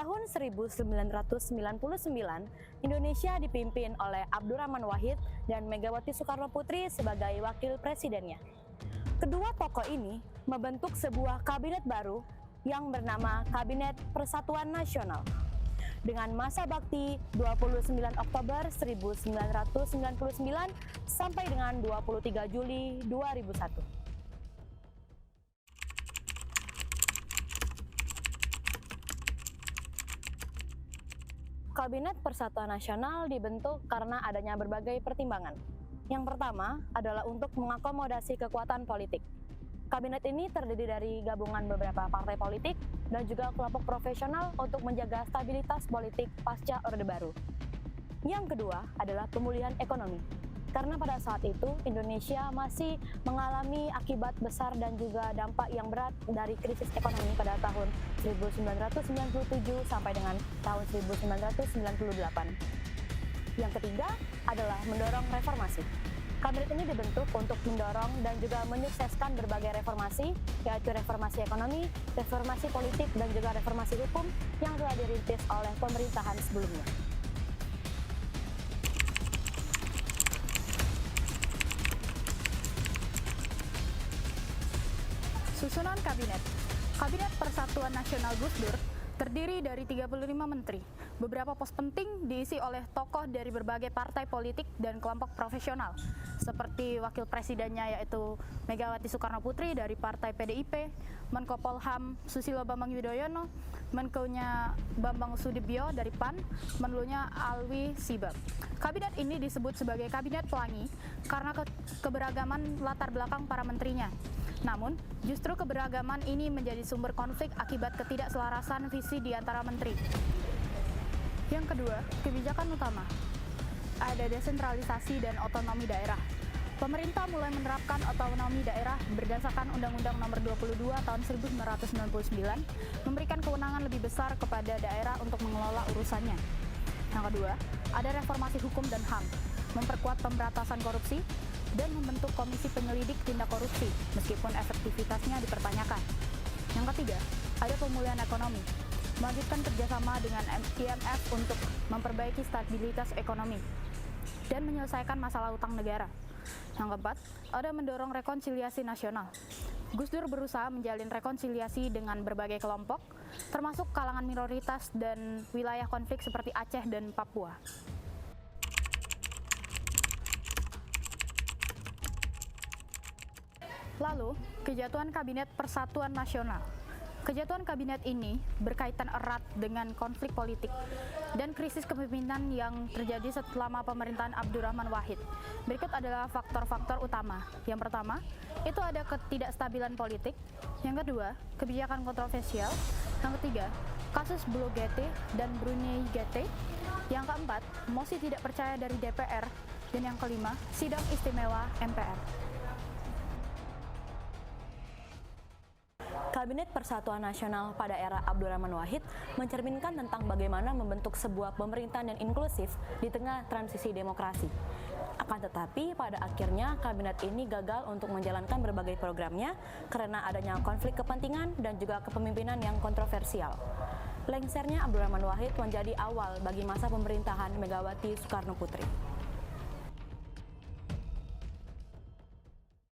tahun 1999, Indonesia dipimpin oleh Abdurrahman Wahid dan Megawati Soekarno Putri sebagai wakil presidennya. Kedua tokoh ini membentuk sebuah kabinet baru yang bernama Kabinet Persatuan Nasional dengan masa bakti 29 Oktober 1999 sampai dengan 23 Juli 2001. Kabinet Persatuan Nasional dibentuk karena adanya berbagai pertimbangan. Yang pertama adalah untuk mengakomodasi kekuatan politik. Kabinet ini terdiri dari gabungan beberapa partai politik dan juga kelompok profesional untuk menjaga stabilitas politik pasca Orde Baru. Yang kedua adalah pemulihan ekonomi. Karena pada saat itu Indonesia masih mengalami akibat besar dan juga dampak yang berat dari krisis ekonomi pada tahun 1997 sampai dengan tahun 1998. Yang ketiga adalah mendorong reformasi. Kabinet ini dibentuk untuk mendorong dan juga menyukseskan berbagai reformasi, yaitu reformasi ekonomi, reformasi politik, dan juga reformasi hukum yang telah dirintis oleh pemerintahan sebelumnya. Susunan Kabinet. Kabinet Persatuan Nasional Gus Dur terdiri dari 35 menteri. Beberapa pos penting diisi oleh tokoh dari berbagai partai politik dan kelompok profesional, seperti wakil presidennya yaitu Megawati Soekarno Putri dari Partai PDIP, Menko Polham Susilo Bambang Yudhoyono, Menko-nya Bambang Sudibyo dari PAN, Menlunya Alwi Sibab. Kabinet ini disebut sebagai Kabinet Pelangi karena keberagaman latar belakang para menterinya. Namun, justru keberagaman ini menjadi sumber konflik akibat ketidakselarasan visi di antara menteri. Yang kedua, kebijakan utama. Ada desentralisasi dan otonomi daerah. Pemerintah mulai menerapkan otonomi daerah berdasarkan Undang-Undang Nomor 22 Tahun 1999, memberikan kewenangan lebih besar kepada daerah untuk mengelola urusannya. Yang kedua, ada reformasi hukum dan HAM, memperkuat pemberantasan korupsi, dan membentuk komisi penyelidik tindak korupsi, meskipun efektivitasnya dipertanyakan. Yang ketiga, ada pemulihan ekonomi, melanjutkan kerjasama dengan IMF untuk memperbaiki stabilitas ekonomi, dan menyelesaikan masalah utang negara. Yang keempat, ada mendorong rekonsiliasi nasional. Gus Dur berusaha menjalin rekonsiliasi dengan berbagai kelompok, termasuk kalangan minoritas dan wilayah konflik seperti Aceh dan Papua. Lalu, kejatuhan Kabinet Persatuan Nasional. Kejatuhan kabinet ini berkaitan erat dengan konflik politik dan krisis kepemimpinan yang terjadi selama pemerintahan Abdurrahman Wahid. Berikut adalah faktor-faktor utama. Yang pertama, itu ada ketidakstabilan politik. Yang kedua, kebijakan kontroversial. Yang ketiga, kasus Blue GT dan Brunei GT. Yang keempat, mosi tidak percaya dari DPR. Dan yang kelima, sidang istimewa MPR. Kabinet Persatuan Nasional pada era Abdurrahman Wahid mencerminkan tentang bagaimana membentuk sebuah pemerintahan yang inklusif di tengah transisi demokrasi. Akan tetapi, pada akhirnya kabinet ini gagal untuk menjalankan berbagai programnya karena adanya konflik kepentingan dan juga kepemimpinan yang kontroversial. Lengsernya Abdurrahman Wahid menjadi awal bagi masa pemerintahan Megawati Soekarno Putri.